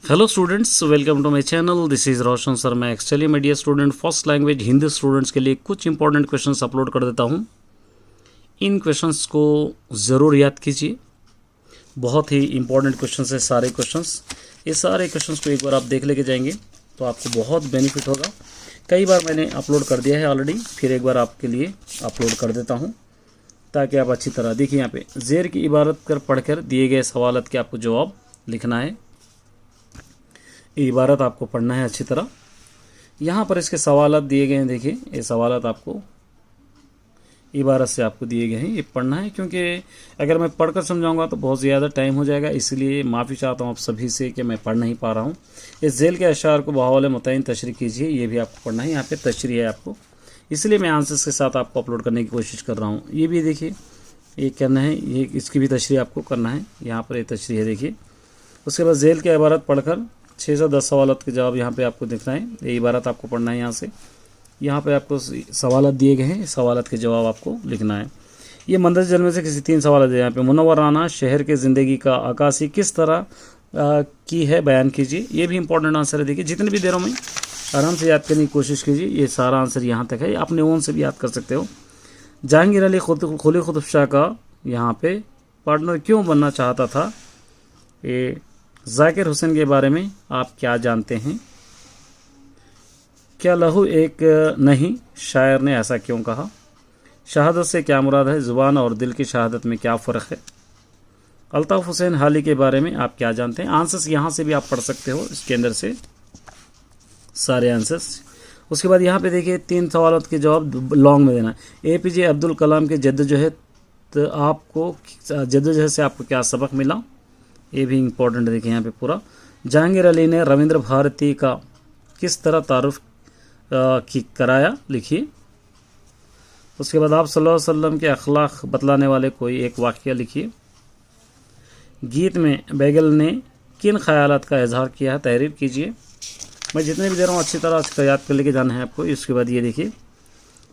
Hello students, welcome to my channel. This is Roshan Sharma. Actually media student first language Hindi students के लिए कुछ important questions upload कर देता हूं। इन क्वेश्चंस को ज़रूर याद कीजिए। बहुत ही इंपॉर्टेंट क्वेश्चंस है सारे क्वेश्चंस। ये सारे क्वेश्चंस को एक बार आप देख लेके जाएंगे तो आपको बहुत बेनिफिट होगा। कई बार मैंने अपलोड कर दिया है ऑलरेडी, फिर एक बार आपके लिए अपलोड कर देता हूँ ताकि आप अच्छी तरह देखिए। यहाँ पे ज़ेर की इबारत कर पढ़कर दिए गए सवालत के आपको जवाब लिखना है। ये इबारत आपको पढ़ना है अच्छी तरह। यहाँ पर इसके सवालत दिए गए हैं, देखिए ये सवालत आपको इबारत से आपको दिए गए हैं, ये पढ़ना है। क्योंकि अगर मैं पढ़कर समझाऊंगा तो बहुत ज़्यादा टाइम हो जाएगा, इसलिए माफ़ी चाहता हूँ आप सभी से कि मैं पढ़ नहीं पा रहा हूँ। इस झेल के अशार को बहवाले मुतय्यन तशरीह कीजिए, ये भी आपको पढ़ना है। यहाँ पे तशरीह है आपको, इसलिए मैं आंसर्स के साथ आपको अपलोड करने की कोशिश कर रहा हूँ। ये भी देखिए, ये करना है, ये इसकी भी तशरीह आपको करना है। यहाँ पर ये तशरीह है देखिए। उसके बाद झेल की इबारत पढ़कर 6 से 10 सवालत के जवाब यहाँ पे आपको दिखना है। ये इबारत आपको पढ़ना है। यहाँ पे आपको सवालत दिए गए हैं, सवालत के जवाब आपको लिखना है। ये मंदरजल में से किसी 3 सवाल है। यहाँ पे मुनव्वराना शहर के ज़िंदगी का अक्कासी किस तरह की है, बयान कीजिए। ये भी इंपॉर्टेंट आंसर है। देखिए जितने भी देरों में आराम से याद करने की कोशिश कीजिए। ये सारा आंसर यहाँ तक है, अपने ओन से भी याद कर सकते हो। जहांगीर अली कुली कुतुब शाह का यहाँ पे पार्टनर क्यों बनना चाहता था। ये जाकिर हुसैन के बारे में आप क्या जानते हैं। क्या लहू एक नहीं, शायर ने ऐसा क्यों कहा। शहादत से क्या मुराद है, ज़ुबान और दिल की शहादत में क्या फ़र्क है। अल्ताफ़ हुसैन हाली के बारे में आप क्या जानते हैं। आंसर्स यहाँ से भी आप पढ़ सकते हो, इसके अंदर से सारे आंसर्स। उसके बाद यहाँ पे देखिए 3 सवालों के जवाब लॉन्ग में देना है। APJ अब्दुल कलाम के जद्दोजहद आपको जद्दोजहद से आपको क्या सबक मिला, ये भी इम्पोर्टेंट देखिए यहाँ पे पूरा। जहांगीर अली ने रविंद्र भारती का किस तरह तारुफ कराया, लिखिए। उसके बाद आप सल्लल्लाहु अलैहि वसल्लम के अखलाक बतलाने वाले कोई एक वाक़या लिखिए। गीत में बैगल ने किन ख़यालात का इजहार किया है, तहरीर कीजिए। मैं जितने भी दे रहा हूँ अच्छी तरह याद कर लेके जाना है आपको। उसके बाद ये देखिए,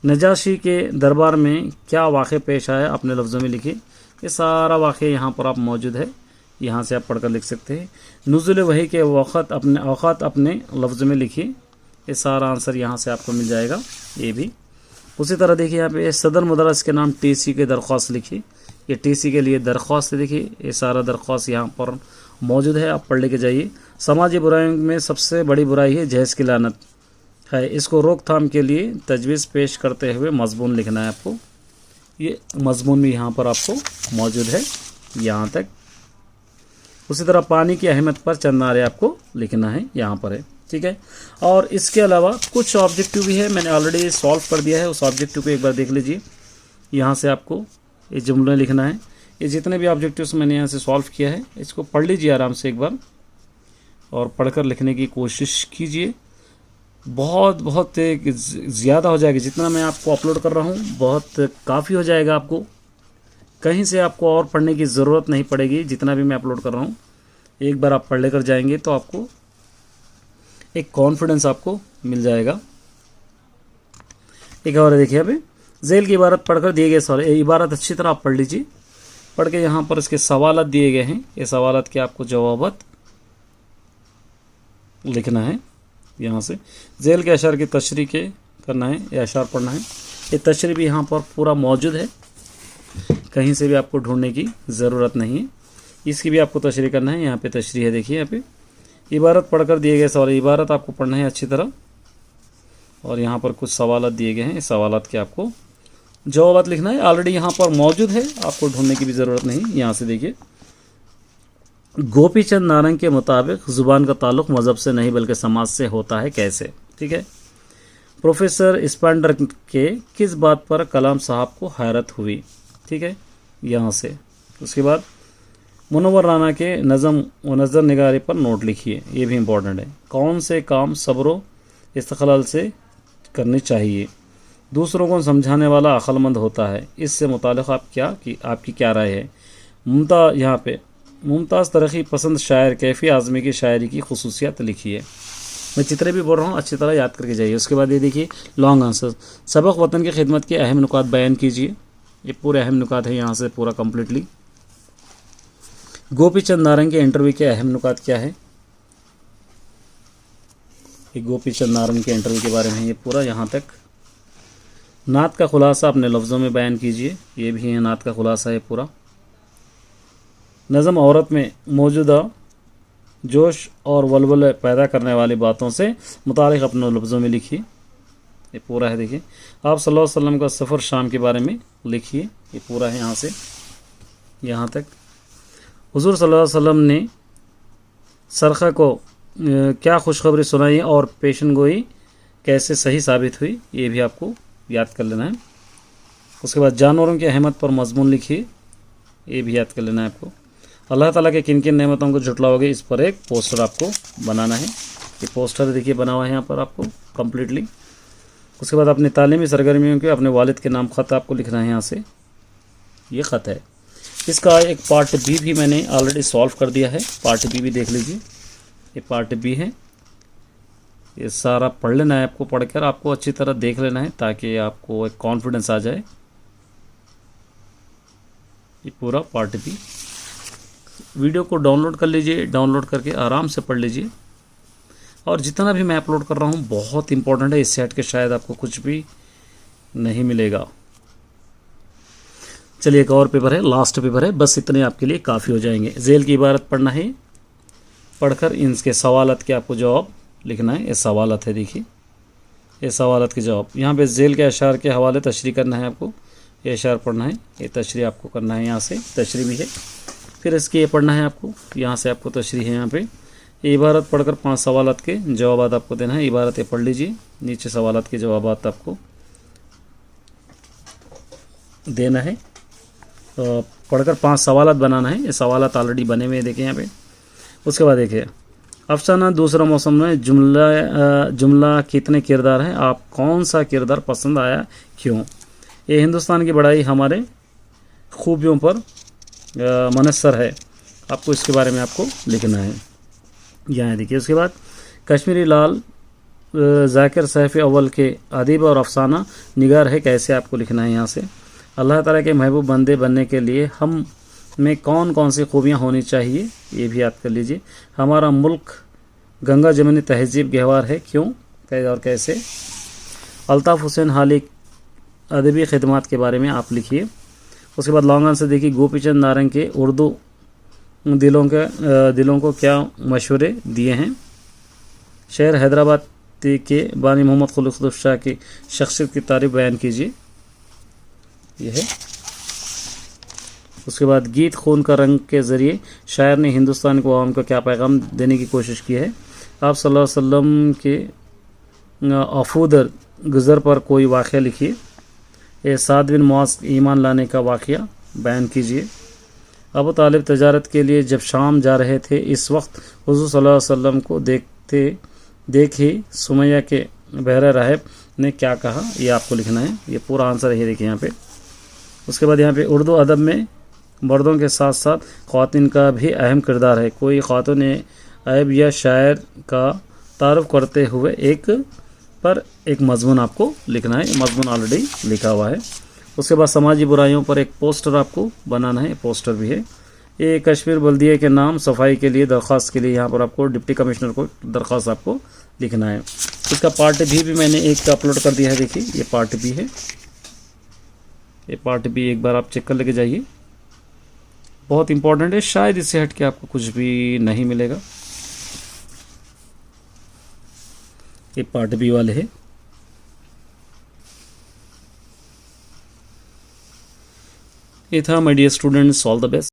नजाशी के दरबार में क्या वाक़या पेश आया, अपने लफ्ज़ों में लिखिए। ये सारा वाक़या यहाँ पर आप मौजूद है, यहाँ से आप पढ़कर लिख सकते हैं। नुज़ुल वही के वक़्त अपने लफ्ज़ में लिखिए। ये सारा आंसर यहाँ से आपको मिल जाएगा। ये भी उसी तरह देखिए, यहाँ पे सदर मदरस के नाम TC के दरख्वास्त लिखिए। ये TC के लिए दरख्वास्त है, देखिए ये सारा दरख्वास्त यहाँ पर मौजूद है, आप पढ़ लेके जाइए। समाजी बुराइयों में सबसे बड़ी बुराई है जहेज़ की लानत है, इसको रोकथाम के लिए तजवीज़ पेश करते हुए मज़मून लिखना है आपको। ये मज़मून भी यहाँ पर आपको मौजूद है यहाँ तक। उसी तरह पानी की अहमियत पर चंद नारे आपको लिखना है, यहाँ पर है, ठीक है। और इसके अलावा कुछ ऑब्जेक्टिव भी है, मैंने ऑलरेडी सॉल्व कर दिया है। उस ऑब्जेक्टिव को एक बार देख लीजिए। यहाँ से आपको ये जुमले लिखना है। ये जितने भी ऑब्जेक्टिव्स मैंने यहाँ से सॉल्व किया है, इसको पढ़ लीजिए आराम से एक बार और पढ़कर लिखने की कोशिश कीजिए। बहुत ज़्यादा हो जाएगा जितना मैं आपको अपलोड कर रहा हूँ, बहुत काफ़ी हो जाएगा। आपको कहीं से आपको और पढ़ने की ज़रूरत नहीं पड़ेगी। जितना भी मैं अपलोड कर रहा हूँ एक बार आप पढ़ लेकर जाएंगे तो आपको एक कॉन्फिडेंस आपको मिल जाएगा। एक और देखिए, अभी झेल की इबारत पढ़कर दिए गए सवाल, इबारत अच्छी तरह आप पढ़ लीजिए। पढ़ के यहाँ पर इसके सवालत दिए गए हैं, ये सवालत के आपको जवाबत लिखना है। यहाँ से झेल के अशार की तशरीह के करना है, ये अशार पढ़ना है। ये तशरीह भी यहाँ पर पूरा मौजूद है, कहीं से भी आपको ढूंढने की ज़रूरत नहीं है। इसकी भी आपको तशरीह करना है, यहाँ पे तशरीह है देखिए। यहाँ पे इबारत पढ़कर दिए गए सवाल, इबारत आपको पढ़ना है अच्छी तरह। और यहाँ पर कुछ सवालत दिए गए हैं, इस सवालत के आपको जवाब लिखना है। ऑलरेडी यहाँ पर मौजूद है, आपको ढूंढने की भी ज़रूरत नहीं। यहाँ से देखिए, गोपी चंद नारंग के मुताबिक ज़ुबान का ताल्लुक़ मज़हब से नहीं बल्कि समाज से होता है, कैसे, ठीक है। प्रोफेसर स्पेंडर के किस बात पर कलाम साहब को हैरत हुई, ठीक है, यहाँ से। उसके बाद मुनव्वर राना के नज़म व नज़र निगारी पर नोट लिखिए, ये भी इम्पोर्टेंट है। कौन से काम सब्र इस्तक़लाल से करनी चाहिए, दूसरों को समझाने वाला अक्लमंद होता है, इससे मुताल्लिक़ आपकी क्या राय है। यहाँ पे मुमताज़ तरक्की पसंद शायर कैफ़ी आज़मी की शायरी की खसूसियात लिखिए। मैं जितने भी बोल रहा हूँ अच्छी तरह याद करके जाइए। उसके बाद ये देखिए लॉन्ग आंसर, सबक वतन की खिदमत के अहम नुकात बयान कीजिए। ये पूरे अहम नुकात है यहाँ से पूरा कम्प्लीटली। गोपी चंद नारंग के इंटरव्यू के अहम नुकात क्या है, ये गोपी चंद नारंग के इंटरव्यू के बारे में ये पूरा यहाँ तक। नात का खुलासा अपने लफ्ज़ों में बयान कीजिए, ये भी है नात का खुलासा है पूरा। नज़म औरत में मौजूदा जोश और वलवले पैदा करने वाली बातों से मुतालिक अपने लफ्ज़ों में लिखिए, ये पूरा है। देखिए आप सल्लल्लाहु अलैहि वसल्लम का सफ़र शाम के बारे में लिखिए, ये पूरा है यहाँ से यहाँ तक। हुज़ूर सल्लल्लाहु अलैहि वसल्लम ने सरखा को क्या खुशखबरी सुनाई और पेशन गोई कैसे सही साबित हुई, ये भी आपको याद कर लेना है। उसके बाद जानवरों की अहमियत पर मजमून लिखिए, ये भी याद कर लेना है आपको। अल्लाह ताला के किन किन नेमतों को झुटलाओगे, इस पर एक पोस्टर आपको बनाना है। ये पोस्टर देखिए बना हुआ है यहाँ पर आपको कम्प्लीटली। उसके बाद अपनी तालीमी सरगर्मियों के अपने वालिद के नाम ख़त आपको लिखना है यहाँ से, ये ख़त है। इसका एक पार्ट बी भी मैंने ऑलरेडी सॉल्व कर दिया है, पार्ट बी भी देख लीजिए, ये पार्ट बी है। ये सारा पढ़ लेना है आपको, पढ़कर आपको अच्छी तरह देख लेना है ताकि आपको एक कॉन्फिडेंस आ जाए। ये पूरा पार्ट बी, वीडियो को डाउनलोड कर लीजिए, डाउनलोड करके आराम से पढ़ लीजिए। और जितना भी मैं अपलोड कर रहा हूँ बहुत इंपॉर्टेंट है, इससे हट के शायद आपको कुछ भी नहीं मिलेगा। चलिए एक और पेपर है, लास्ट पेपर है, बस इतने आपके लिए काफ़ी हो जाएंगे। झेल की इबारत पढ़ना है, पढ़कर इनके सवालत के आपको जवाब लिखना है। ये सवालत है, देखिए ये सवालत के जवाब। यहाँ पे झेल के अशार के हवाले तशरीह करना है आपको, ये अशार पढ़ना है, ये तशरीह आपको करना है, यहाँ से तशरीह भी है। फिर इसके ये पढ़ना है आपको, यहाँ से आपको तशरीह है। यहाँ पे ये इबारत पढ़कर 5 सवालत के जवाब आपको देना है। इबारत ये पढ़ लीजिए, नीचे सवालत के जवाब आपको देना है। पढ़कर 5 सवालत बनाना है, ये सवालत ऑलरेडी बने हुए हैं, देखें यहाँ पे। उसके बाद देखिए अफसाना दूसरा मौसम में जुमला कितने किरदार हैं, आप कौन सा किरदार पसंद आया, क्यों। ये हिंदुस्तान की बड़ाई हमारे खूबियों पर मुनस्सर है, आपको इसके बारे में आपको लिखना है, यहाँ देखिए। उसके बाद कश्मीरी लाल ज़ाकिर सैफ़ अव्वल के अदीब और अफसाना निगार है, कैसे आपको लिखना है यहाँ से। अल्लाह ताला के महबूब बंदे बनने के लिए हम में कौन कौन सी खूबियाँ होनी चाहिए, ये भी याद कर लीजिए। हमारा मुल्क गंगा जमनी तहजीब गहवार है, क्यों और कैसे। अल्ताफ़ हुसैन हाली अदबी खिदमात के बारे में आप लिखिए। उसके बाद लॉन्ग आंसर देखिए, गोपी चंद नारंग के उर्दू दिलों को क्या मशवरे दिए हैं। शहर हैदराबाद के बानी मोहम्मद खुलूस शाह की शख्सियत की तारीफ बयान कीजिए, यह है। उसके बाद गीत खून का रंग के ज़रिए शायर ने हिंदुस्तान को आवाम को क्या पैगाम देने की कोशिश की है। आप सल्लल्लाहु अलैहि वसल्लम के अफूदर गुज़र पर कोई वाक़या लिखिए। ये साद बिन मुआज़ ईमान लाने का वाक़या बयान कीजिए। अबू तालिब तजारत के लिए जब शाम जा रहे थे, इस वक्त हुज़ूर सल्लल्लाहु अलैहि वसल्लम को देखी सुमैया के बहरा राहिब ने क्या कहा, ये आपको लिखना है, ये पूरा आंसर है, देखिए यहाँ पे। उसके बाद यहाँ पे उर्दू अदब में मर्दों के साथ साथ ख़वातीन का भी अहम किरदार है, कोई ख़ातून ऐब या शायर का तारुफ करते हुए एक मजमून आपको लिखना है, मजमून ऑलरेडी लिखा हुआ है। उसके बाद समाजी बुराइयों पर एक पोस्टर आपको बनाना है, पोस्टर भी है। ये कश्मीर बल्दिया के नाम सफाई के लिए दरख्वास्त के लिए यहाँ पर आपको डिप्टी कमिश्नर को दरख्वास्त आपको लिखना है। इसका पार्ट भी मैंने एक अपलोड कर दिया है, देखिए ये पार्ट भी है, ये पार्ट भी एक बार आप चेक कर लेके जाइए, बहुत इंपॉर्टेंट है, शायद इससे हट के आपको कुछ भी नहीं मिलेगा। ये पार्ट बी वाले है। ये था my dear students, all the best.